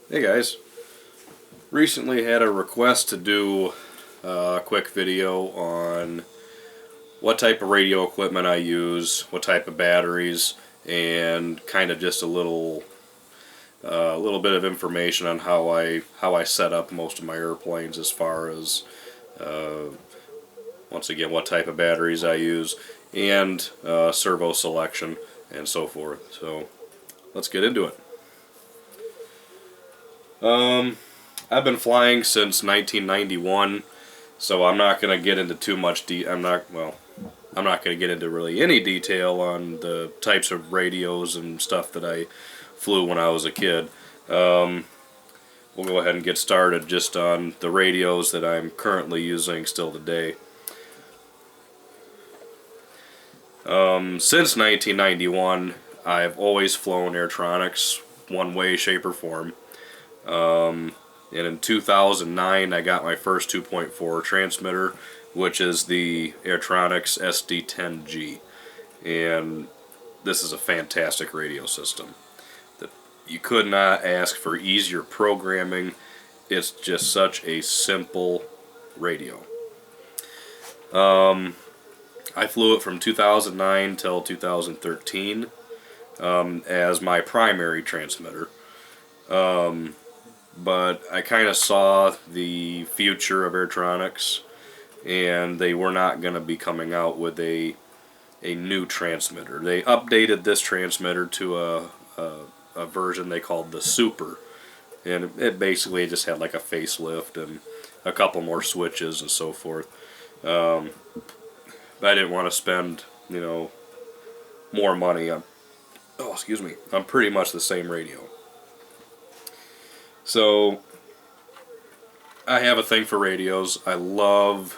Hey guys, recently had a request to do a quick video on what type of radio equipment I use, what type of batteries, and kind of just a little bit of information on how I set up most of my airplanes as far as once again what type of batteries I use and servo selection and so forth. So let's get into it. I've been flying since 1991, so I'm not going to get into too much I'm not going to get into really any detail on the types of radios and stuff that I flew when I was a kid. We'll go ahead and get started just on the radios that I'm currently using still today. Since 1991, I've always flown Airtronics, one way, shape, or form. And in 2009 I got my first 2.4 transmitter, which is the Airtronics SD10G, and this is a fantastic radio system. You could not ask for easier programming. It's just such a simple radio. I flew it from 2009 till 2013 as my primary transmitter. But I kind of saw the future of Airtronics, and they were not going to be coming out with a new transmitter. They updated this transmitter to a version they called the Super, and it basically just had like a facelift and a couple more switches and so forth. But I didn't want to spend, more money on, on pretty much the same radio. So I have a thing for radios. I love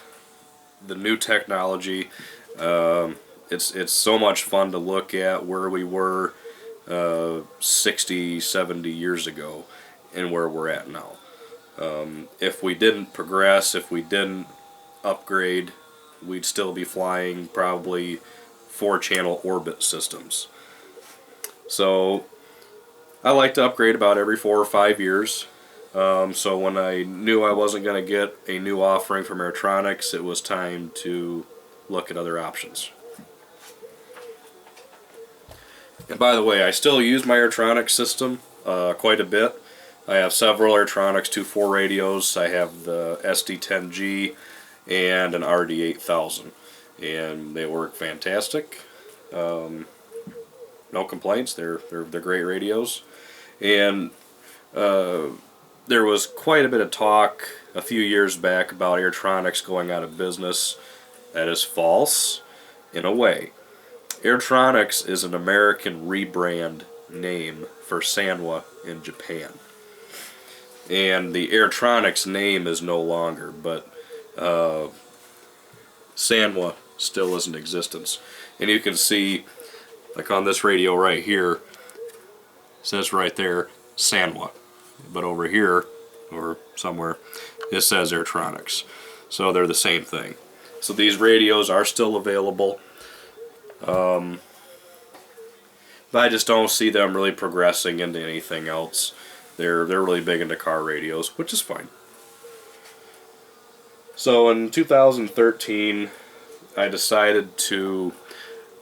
the new technology. It's so much fun to look at where we were 60, 70 years ago and where we're at now. If we didn't progress, if we didn't upgrade, we'd still be flying probably 4-channel orbit systems. So I like to upgrade about every 4 or 5 years. So when I knew I wasn't going to get a new offering from Airtronics, it was time to look at other options. And by the way, I still use my Airtronics system quite a bit. I have several Airtronics 2.4 radios. I have the SD10G and an RD8000, and they work fantastic. No complaints. They're great radios. And there was quite a bit of talk a few years back about Airtronics going out of business. That is false, in a way. Airtronics is an American rebrand name for Sanwa in Japan. And the Airtronics name is no longer, but Sanwa still is in existence. And you can see, like on this radio right here, it says right there, Sanwa. But over here, or somewhere, it says Airtronics. So they're the same thing. So these radios are still available. But I just don't see them really progressing into anything else. They're really big into car radios, which is fine. So in 2013, I decided to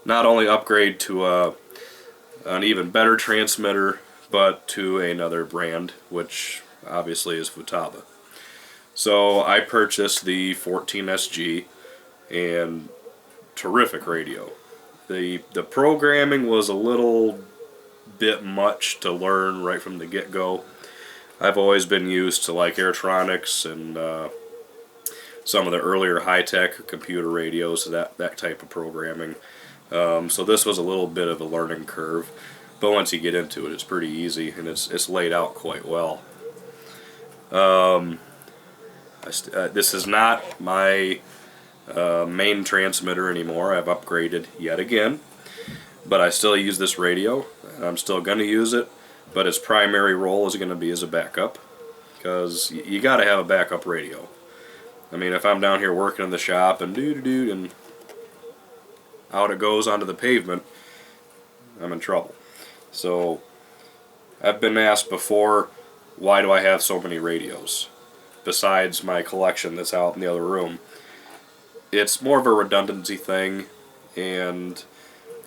not only upgrade to an even better transmitter, but to another brand, which obviously is Futaba. So I purchased the 14SG, and terrific radio. The programming was a little bit much to learn right from the get-go. I've always been used to like Airtronics and some of the earlier high-tech computer radios, that type of programming. So this was a little bit of a learning curve, but once you get into it, it's pretty easy, and it's laid out quite well. This is not my main transmitter anymore. I've upgraded yet again, but I still use this radio, and I'm still going to use it, but its primary role is going to be as a backup, because you got to have a backup radio. I mean, if I'm down here working in the shop and doo-doo-doo and out it goes onto the pavement, I'm in trouble. So I've been asked before, why do I have so many radios? Besides my collection that's out in the other room. It's more of a redundancy thing, and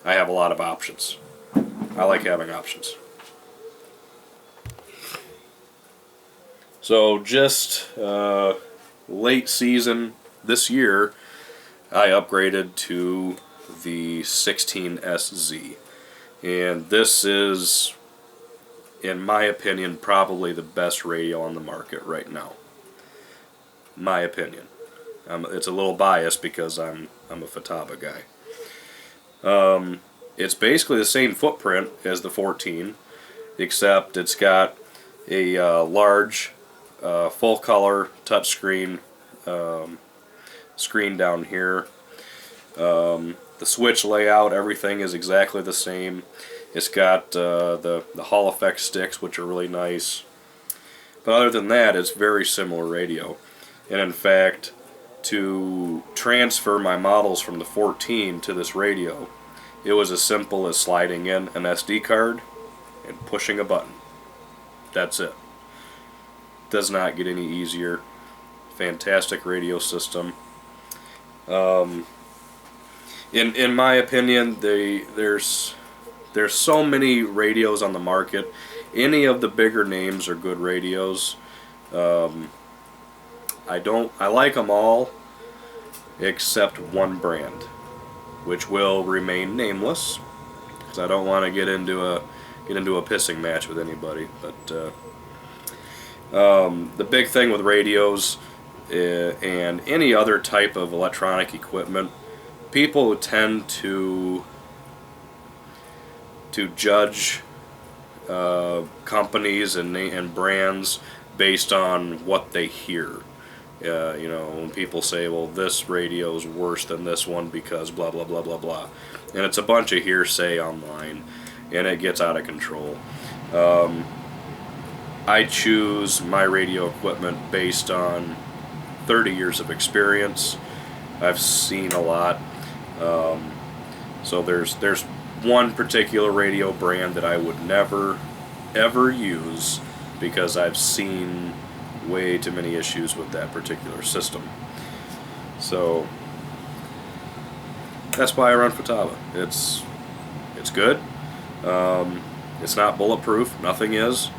I have a lot of options. I like having options. So just late season this year, I upgraded to the 16SZ. And this is, in my opinion, probably the best radio on the market right now. My opinion. It's a little biased because I'm a Futaba guy. It's basically the same footprint as the 14, except it's got a large full color touchscreen screen down here. The switch layout, everything is exactly the same. It's got the Hall effect sticks, which are really nice. But other than that, it's very similar radio. And in fact, to transfer my models from the 14 to this radio, it was as simple as sliding in an SD card and pushing a button. That's it. Does not get any easier. Fantastic radio system. In my opinion, there's so many radios on the market. Any of the bigger names are good radios. I like them all except one brand, which will remain nameless because I don't want to get into a pissing match with anybody. But the big thing with radios and any other type of electronic equipment, people tend to judge companies and brands based on what they hear. You know, when people say, well, this radio is worse than this one because blah, blah, blah, blah, blah. And it's a bunch of hearsay online, and it gets out of control. I choose my radio equipment based on 30 years of experience. I've seen a lot. So there's one particular radio brand that I would never, ever use because I've seen way too many issues with that particular system. So that's why I run Futaba. It's good. It's not bulletproof. Nothing is.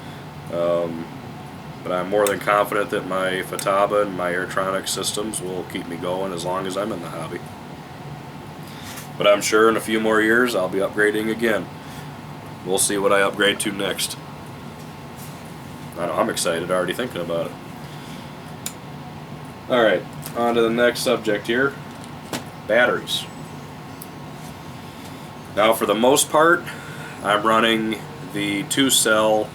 But I'm more than confident that my Futaba and my Airtronic systems will keep me going as long as I'm in the hobby. But I'm sure in a few more years I'll be upgrading again. We'll see what I upgrade to next. I know, I'm excited already thinking about it. Alright, on to the next subject here. Batteries. Now for the most part, I'm running the 2-cell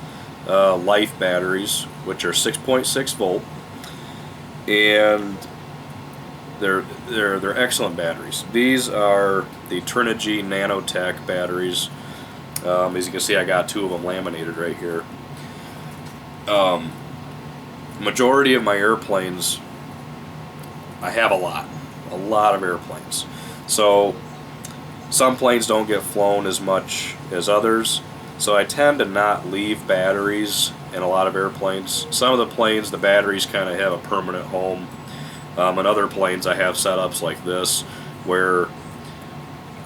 Life batteries, which are 6.6 volt, and they're excellent batteries. These are the Trinergy Nanotech batteries. As you can see, I got 2 of them laminated right here. Majority of my airplanes, I have a lot of airplanes. So some planes don't get flown as much as others. So I tend to not leave batteries in a lot of airplanes. Some of the planes, the batteries kind of have a permanent home. In other planes, I have setups like this where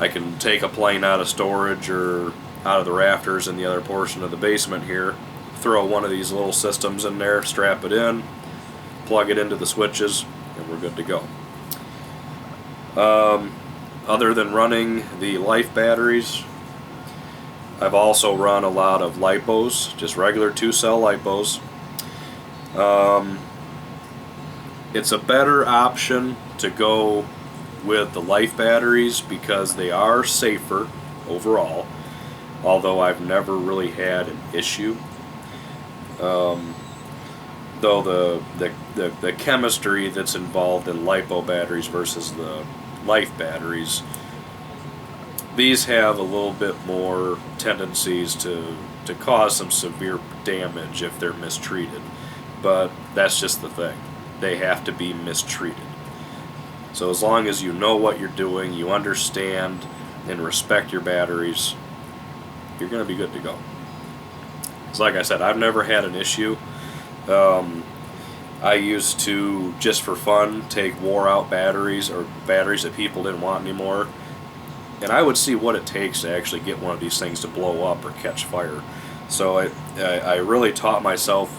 I can take a plane out of storage or out of the rafters in the other portion of the basement here, throw one of these little systems in there, strap it in, plug it into the switches, and we're good to go. Other than running the Life batteries, I've also run a lot of LiPos, just regular 2-cell LiPos. It's a better option to go with the Life batteries because they are safer overall, although I've never really had an issue. Though the chemistry that's involved in LiPo batteries versus the Life batteries, these have a little bit more tendencies to cause some severe damage if they're mistreated. But that's just the thing. They have to be mistreated. So as long as you know what you're doing, you understand and respect your batteries, you're going to be good to go. So like I said, I've never had an issue. I used to, just for fun, take wore out batteries or batteries that people didn't want anymore, and I would see what it takes to actually get one of these things to blow up or catch fire. So I really taught myself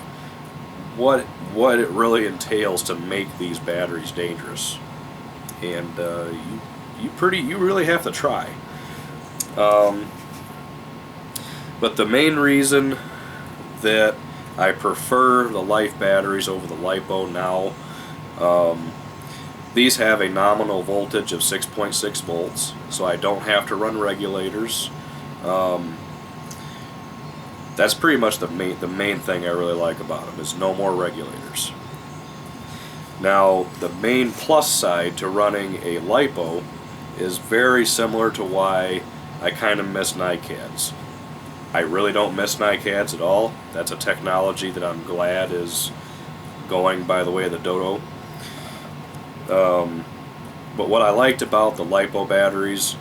what it really entails to make these batteries dangerous, and you really have to try. But the main reason that I prefer the Life batteries over the LiPo now, these have a nominal voltage of 6.6 volts, so I don't have to run regulators. That's pretty much the main thing I really like about them, is no more regulators. Now, the main plus side to running a LiPo is very similar to why I kind of miss NiCads. I really don't miss NiCads at all. That's a technology that I'm glad is going by the way of the dodo. But what I liked about the LiPo batteries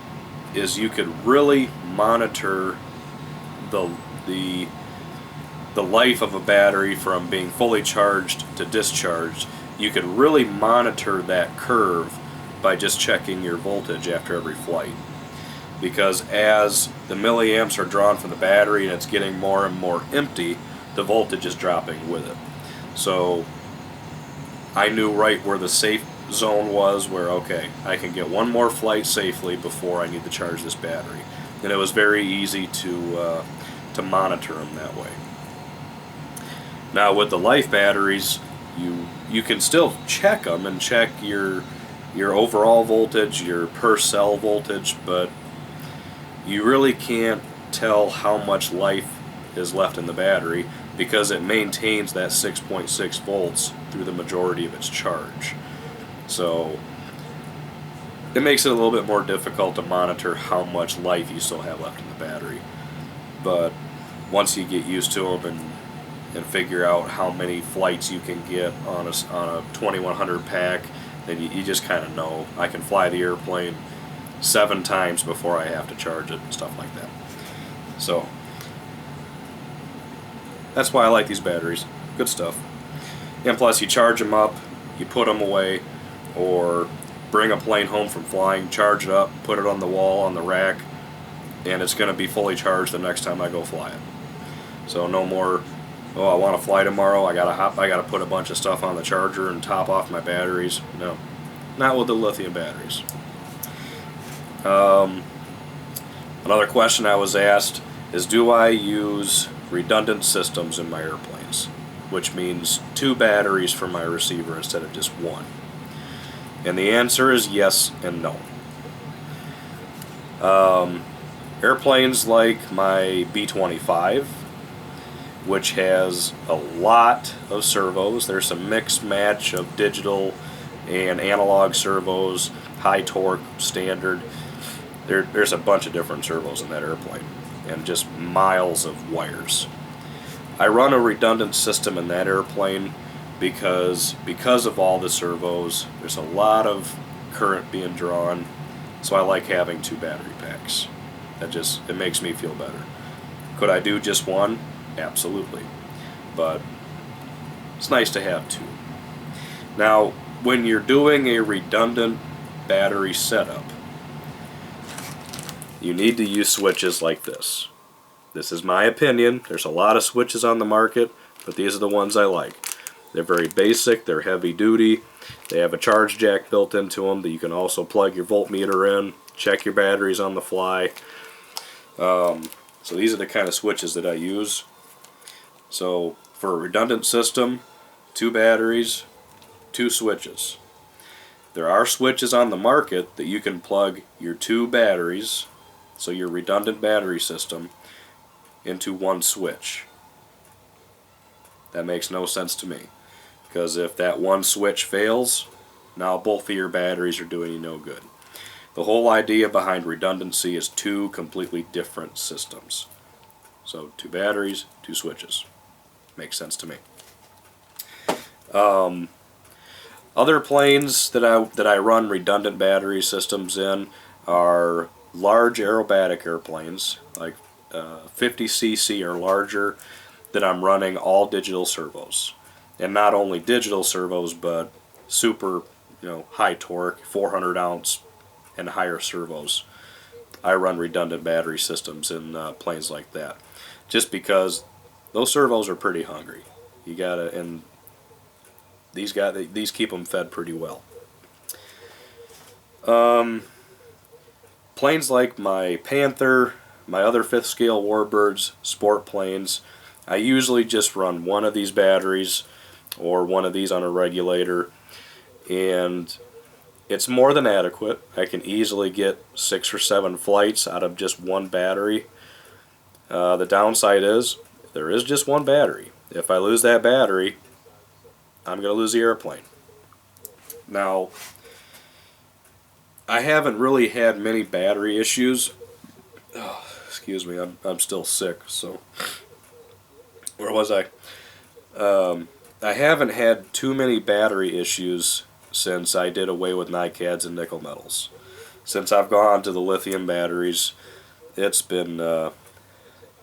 is you could really monitor the life of a battery from being fully charged to discharged. You could really monitor that curve by just checking your voltage after every flight. Because as the milliamps are drawn from the battery and it's getting more and more empty, the voltage is dropping with it. So I knew right where the safe zone was, where, okay, I can get one more flight safely before I need to charge this battery. And it was very easy to monitor them that way. Now with the Life batteries, you can still check them and check your overall voltage, your per cell voltage, but you really can't tell how much life is left in the battery because it maintains that 6.6 volts through the majority of its charge. So it makes it a little bit more difficult to monitor how much life you still have left in the battery. But once you get used to them and figure out how many flights you can get on a 2100 pack, then you just kind of know. I can fly the airplane 7 times before I have to charge it and stuff like that. So that's why I like these batteries. Good stuff. And plus, you charge them up, you put them away, or bring a plane home from flying, charge it up, put it on the wall on the rack, and it's going to be fully charged the next time I go fly it. So no more, oh, I want to fly tomorrow, I gotta put a bunch of stuff on the charger and top off my batteries. No, not with the lithium batteries. Another question I was asked is, do I use redundant systems in my airplanes? Which means 2 batteries for my receiver instead of just 1. And the answer is yes and no. Airplanes like my B-25, which has a lot of servos. There's a mixed match of digital and analog servos, high torque, standard. There's a bunch of different servos in that airplane, and just miles of wires. I run a redundant system in that airplane because of all the servos. There's a lot of current being drawn, so I like having 2 battery packs. It makes me feel better. Could I do just 1? Absolutely, but it's nice to have 2. Now, when you're doing a redundant battery setup, you need to use switches like this. This is my opinion. There's a lot of switches on the market, but these are the ones I like. They're very basic, they're heavy duty, they have a charge jack built into them that you can also plug your voltmeter in, check your batteries on the fly. So these are the kind of switches that I use. So for a redundant system, 2 batteries, 2 switches. There are switches on the market that you can plug your 2 batteries, so your redundant battery system, into 1 switch. That makes no sense to me, because if that 1 switch fails, now both of your batteries are doing you no good. The whole idea behind redundancy is 2 completely different systems. So 2 batteries, 2 switches. Makes sense to me. Other planes that I run redundant battery systems in are large aerobatic airplanes, like 50cc or larger, that I'm running all digital servos. and not only digital servos, but super, high torque, 400 ounce and higher servos. I run redundant battery systems in planes like that, just because those servos are pretty hungry. You gotta, and these keep them fed pretty well. Planes like my Panther, my other 5th scale Warbirds, sport planes, I usually just run one of these batteries or one of these on a regulator, and it's more than adequate. I can easily get 6 or 7 flights out of just one battery. The downside is there is just one battery. If I lose that battery, I'm going to lose the airplane. Now, I haven't really had many battery issues. Oh, excuse me, I'm still sick, so where was I? I haven't had too many battery issues since I did away with NiCads and nickel metals. Since I've gone to the lithium batteries, it's been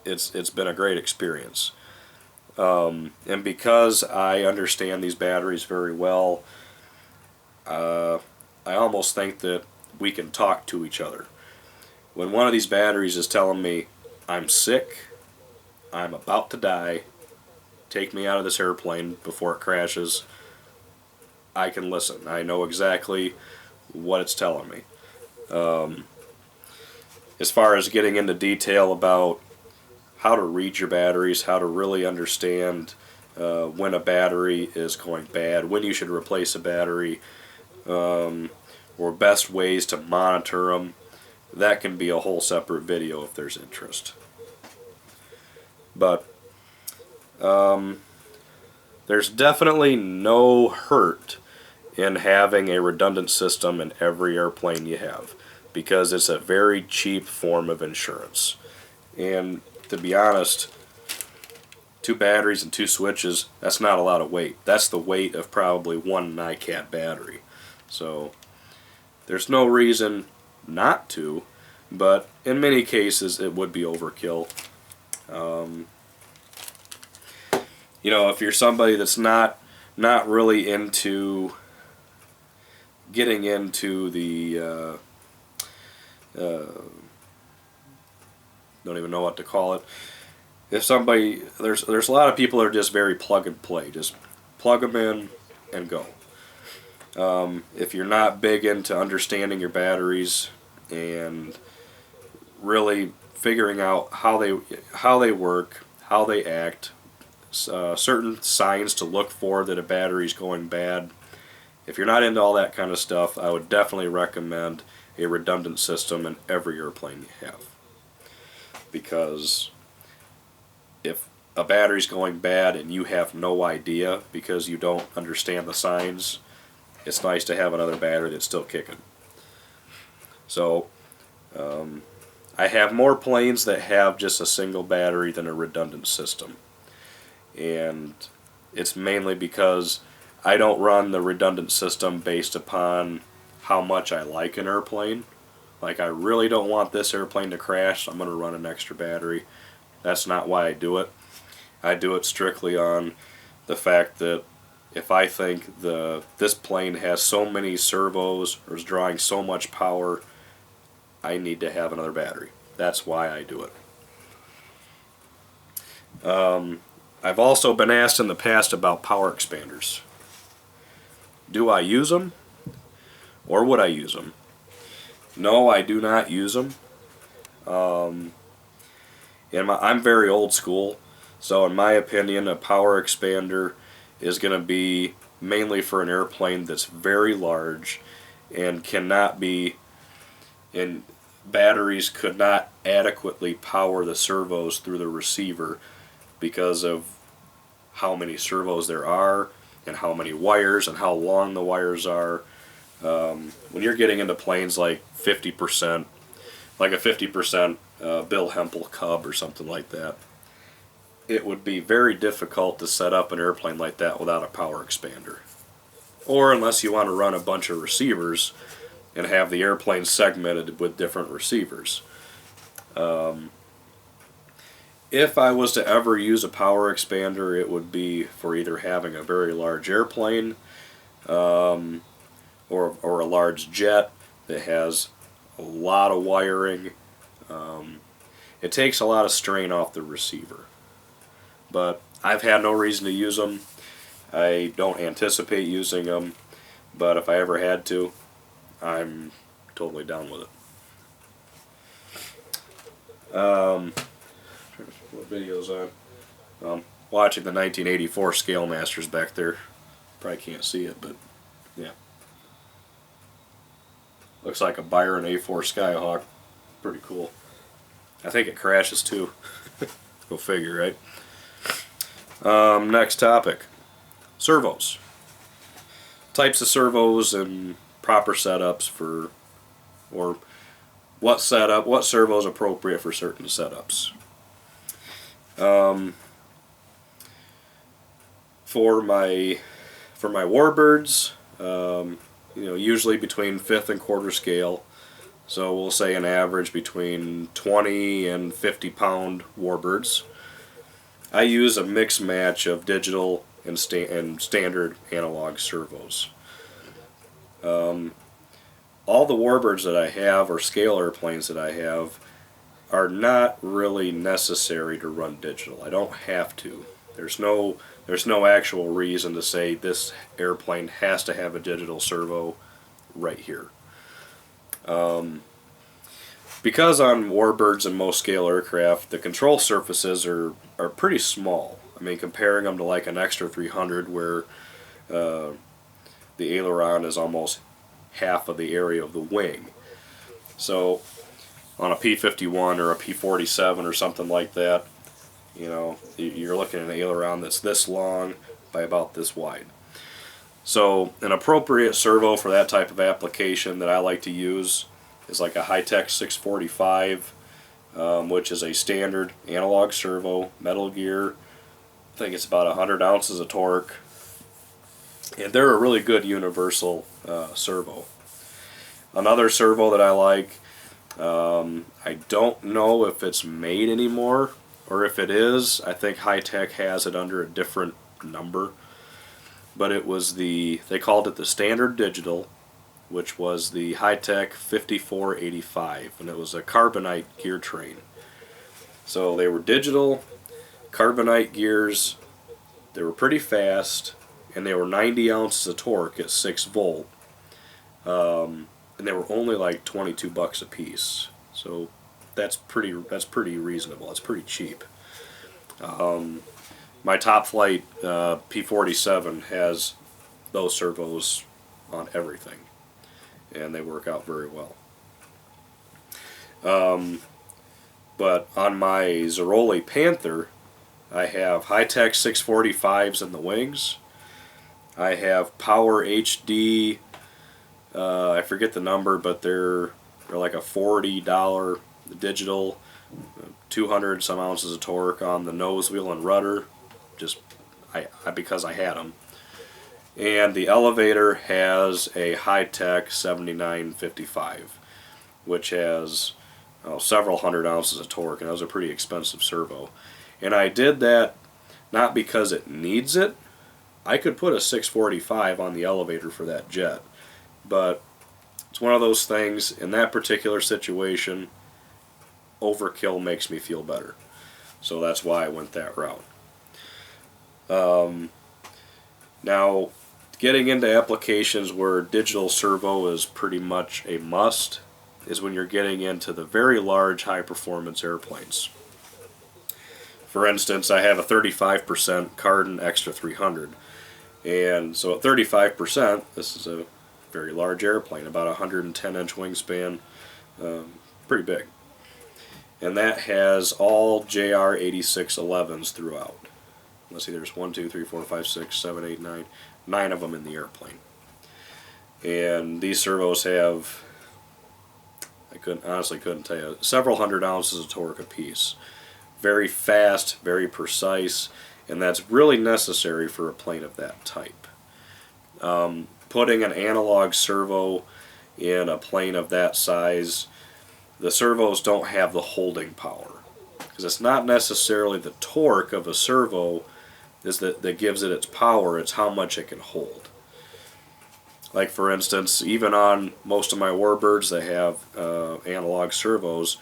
it's been a great experience. And because I understand these batteries very well, I almost think that we can talk to each other. When one of these batteries is telling me, I'm sick, I'm about to die, take me out of this airplane before it crashes, I can listen. I know exactly what it's telling me. As far as getting into detail about how to read your batteries, how to really understand when a battery is going bad, when you should replace a battery, or best ways to monitor them, that can be a whole separate video if there's interest. But there's definitely no hurt in having a redundant system in every airplane you have, because it's a very cheap form of insurance. And to be honest, 2 batteries and 2 switches, that's not a lot of weight. That's the weight of probably one NiCad battery. So there's no reason not to, but in many cases it would be overkill. If you're somebody that's not really into getting into the don't even know what to call it. If somebody, there's a lot of people that are just very plug and play, just plug them in and go. If you're not big into understanding your batteries and really figuring out how they work, how they act, certain signs to look for that a battery's going bad, if you're not into all that kind of stuff, I would definitely recommend a redundant system in every airplane you have. Because if a battery's going bad and you have no idea because you don't understand the signs, it's nice to have another battery that's still kicking. So I have more planes that have just a single battery than a redundant system. And it's mainly because I don't run the redundant system based upon how much I like an airplane. Like, I really don't want this airplane to crash, so I'm going to run an extra battery. That's not why I do it. I do it strictly on the fact that if I think this plane has so many servos or is drawing so much power, I need to have another battery. That's why I do it. I've also been asked in the past about power expanders. Do I use them? Or would I use them? No, I do not use them. I'm very old school, so in my opinion, a power expander is going to be mainly for an airplane that's very large and batteries could not adequately power the servos through the receiver because of how many servos there are and how many wires and how long the wires are. When you're getting into planes like 50%, like a 50% Bill Hempel Cub or something like that, it would be very difficult to set up an airplane like that without a power expander. Or unless you want to run a bunch of receivers and have the airplane segmented with different receivers. If I was to ever use a power expander, it would be for either having a very large airplane um, or a large jet that has a lot of wiring. Um, it takes a lot of strain off the receiver. But I've had no reason to use them. I don't anticipate using them, but if I ever had to, I'm totally down with it. What video's on? Watching the 1984 Scale Masters back there. Probably can't see it, but yeah. Looks like a Byron A4 Skyhawk. Pretty cool. I think it crashes too. Go figure, right? Next topic. Servos. Types of servos and proper setups for, or what servo is appropriate for certain setups. For my warbirds, usually between 5th and quarter scale. So we'll say an average between 20 and 50 pound warbirds. I use a mixed match of digital and standard analog servos. All the warbirds that I have, or scale airplanes that I have, are not really necessary to run digital. I don't have to. There's no actual reason to say this airplane has to have a digital servo right here. Because on warbirds and most scale aircraft, the control surfaces are pretty small. I mean, comparing them to like an Extra 300 where the aileron is almost half of the area of the wing. So on a P-51 or a P-47 or something like that, you're looking at an aileron that's this long by about this wide. So an appropriate servo for that type of application that I like to use is like a Hi-Tech 645, which is a standard analog servo, metal gear. I think it's about 100 ounces of torque. And they're a really good universal servo. Another servo that I like, I don't know if it's made anymore, or if it is, I think Hi-Tech has it under a different number. But it was they called it the standard digital, which was the Hi-Tech 5485, and it was a carbonite gear train. So they were digital, carbonite gears, they were pretty fast, and they were 90 ounces of torque at 6 volt. And they were only like $22 a piece. So that's pretty reasonable. It's pretty cheap. My Top Flight P-47 has those servos on everything, and they work out very well. But on my Zeroli Panther, I have Hi-Tech 645s in the wings. I have Power HD, I forget the number, but they're like a $40 digital, 200 some ounces of torque on the nose wheel and rudder, just because I had them. And the elevator has a Hi-Tech 7955, which has several hundred ounces of torque, and that was a pretty expensive servo. And I did that not because it needs it. I could put a 645 on the elevator for that jet, but it's one of those things, in that particular situation, overkill makes me feel better. So that's why I went that route. Now, getting into applications where digital servo is pretty much a must is when you're getting into the very large high-performance airplanes. For instance, I have a 35% Carden Extra 300. And so at 35%, this is a very large airplane, about 110-inch wingspan, pretty big. And that has all JR8611s throughout. Let's see, there's 1, 2, 3, 4, 5, 6, 7, 8, 9. 9 of them in the airplane. And these servos have, honestly couldn't tell you, several hundred ounces of torque apiece. Very fast, very precise, and that's really necessary for a plane of that type. Putting an analog servo in a plane of that size, the servos don't have the holding power. Because it's not necessarily the torque of a servo that gives it its power, it's how much it can hold. Like for instance, even on most of my warbirds that have analog servos,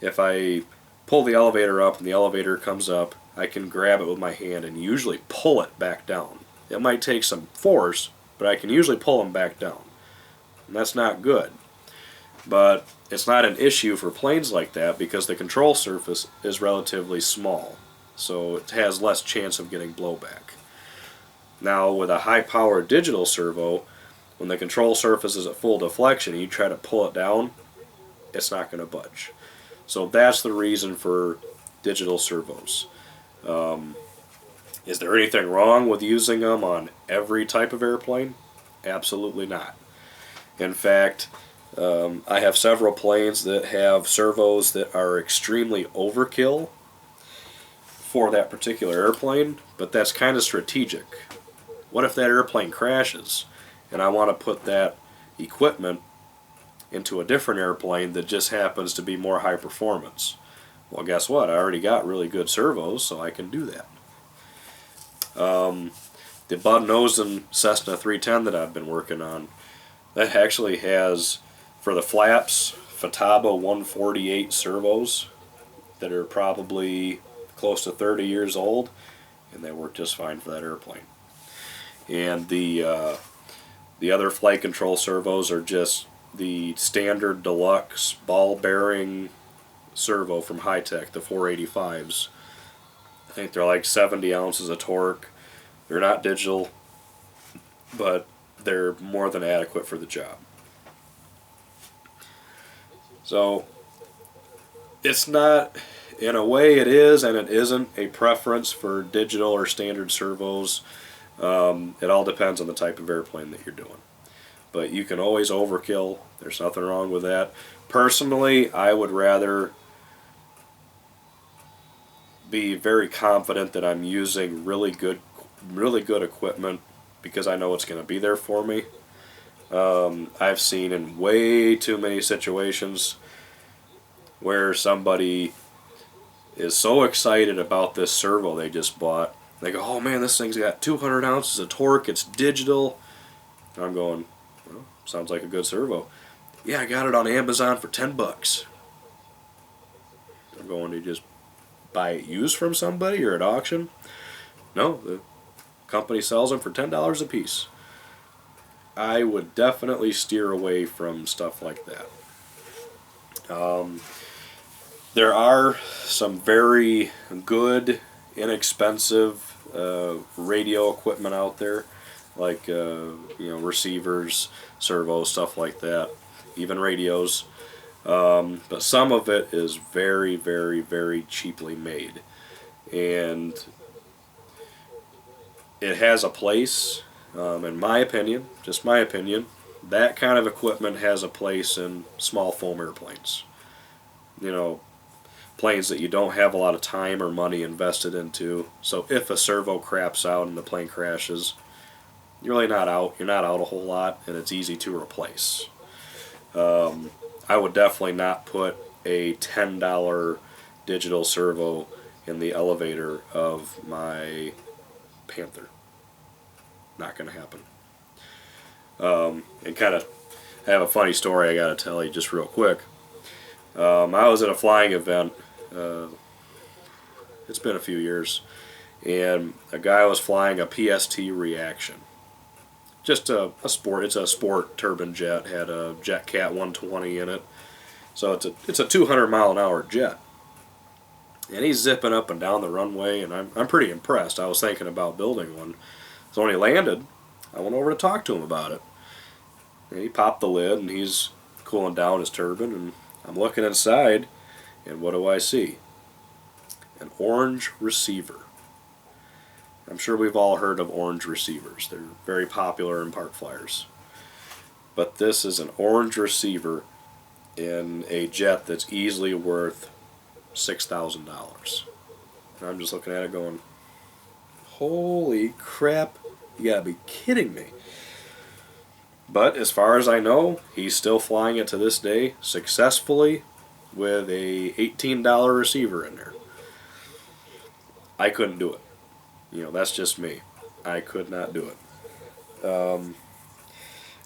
if I pull the elevator up and the elevator comes up, I can grab it with my hand and usually pull it back down. It might take some force, but I can usually pull them back down. And that's not good. But it's not an issue for planes like that because the control surface is relatively small. So it has less chance of getting blowback. Now with a high power digital servo, when the control surface is at full deflection and you try to pull it down, it's not going to budge. So that's the reason for digital servos. Is there anything wrong with using them on every type of airplane? Absolutely not. In fact, I have several planes that have servos that are extremely overkill for that particular airplane, but that's kind of strategic. What if that airplane crashes and I want to put that equipment into a different airplane that just happens to be more high performance? Well, guess what? I already got really good servos, so I can do that. The Bud Nosen Cessna 310 that I've been working on, that actually has, for the flaps, Futaba 148 servos that are probably close to 30 years old, and they work just fine for that airplane. And the other flight control servos are just the standard deluxe ball bearing servo from Hi-Tech, the 485s. I think they're like 70 ounces of torque. They're not digital, but they're more than adequate for the job. So it's not, in a way it is and it isn't a preference for digital or standard servos. It all depends on the type of airplane that you're doing. But you can always overkill. There's nothing wrong with that. Personally, I would rather be very confident that I'm using really good equipment because I know it's going to be there for me. I've seen in way too many situations where somebody is so excited about this servo they just bought. They go, oh man, this thing's got 200 ounces of torque, it's digital. And I'm going, well, sounds like a good servo. Yeah, I got it on Amazon for 10 bucks. I'm going, to just buy it used from somebody or at auction? No, the company sells them for $10 a piece. I would definitely steer away from stuff like that. There are some very good, inexpensive radio equipment out there, like receivers, servos, stuff like that, even radios. But some of it is very, very, very cheaply made, and it has a place. In my opinion, just my opinion, that kind of equipment has a place in small foam airplanes. You know, planes that you don't have a lot of time or money invested into. So if a servo craps out and the plane crashes, you're really not out. You're not out a whole lot, and it's easy to replace. I would definitely not put a $10 digital servo in the elevator of my Panther. Not going to happen. And kind of, I have a funny story I got to tell you just real quick. I was at a flying event. It's been a few years, and a guy was flying a PST Reaction. Just a sport. It's a sport turbine jet. Had a Jet Cat 120 in it, so it's a 200-mile-an-hour jet. And he's zipping up and down the runway, and I'm pretty impressed. I was thinking about building one. So when he landed, I went over to talk to him about it. And he popped the lid, and he's cooling down his turbine, and I'm looking inside, and what do I see? An orange receiver. I'm sure we've all heard of orange receivers. They're very popular in park flyers. But this is an orange receiver in a jet that's easily worth $6,000. And I'm just looking at it going, holy crap, you gotta be kidding me. But as far as I know, he's still flying it to this day successfully, with a $18 receiver in there. I couldn't do it. You know, that's just me. I could not do it.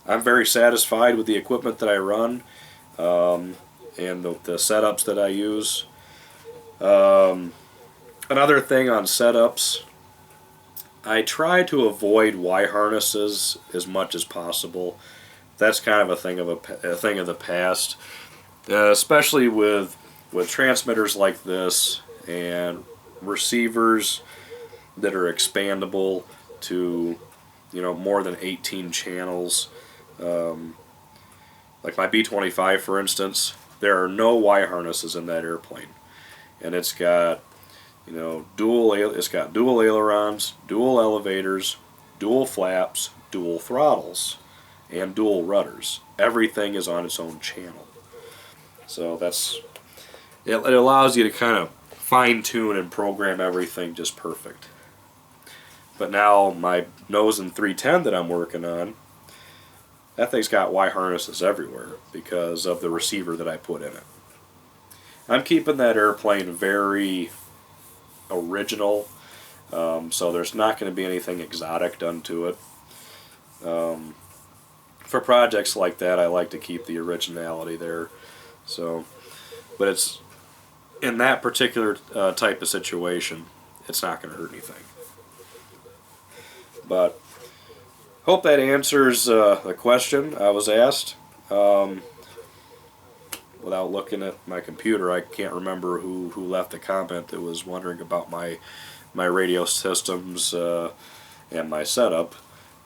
I'm very satisfied with the equipment that I run, and the setups that I use. Another thing on setups, I try to avoid Y harnesses as much as possible. That's kind of a thing of the past, especially with transmitters like this and receivers that are expandable to, you know, more than 18 channels. Like my B-25, for instance, there are no Y harnesses in that airplane, and it's got, you know, dual ailerons, dual elevators, dual flaps, dual throttles, and dual rudders. Everything is on its own channel. So it allows you to kind of fine tune and program everything just perfect. But now my nose and 310 that I'm working on, that thing's got Y harnesses everywhere because of the receiver that I put in it. I'm keeping that airplane very original, so there's not going to be anything exotic done to it. For projects like that, I like to keep the originality there. So, but it's in that particular type of situation, it's not going to hurt anything. But hope that answers the question I was asked. Without looking at my computer, I can't remember who left the comment that was wondering about my radio systems and my setup,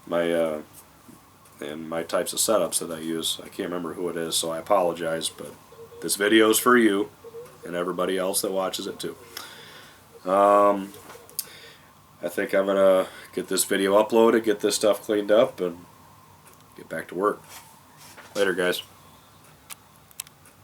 and my types of setups that I use. I can't remember who it is, so I apologize. But this video is for you and everybody else that watches it too. I think I'm gonna get this video uploaded, get this stuff cleaned up, and get back to work. Later, guys.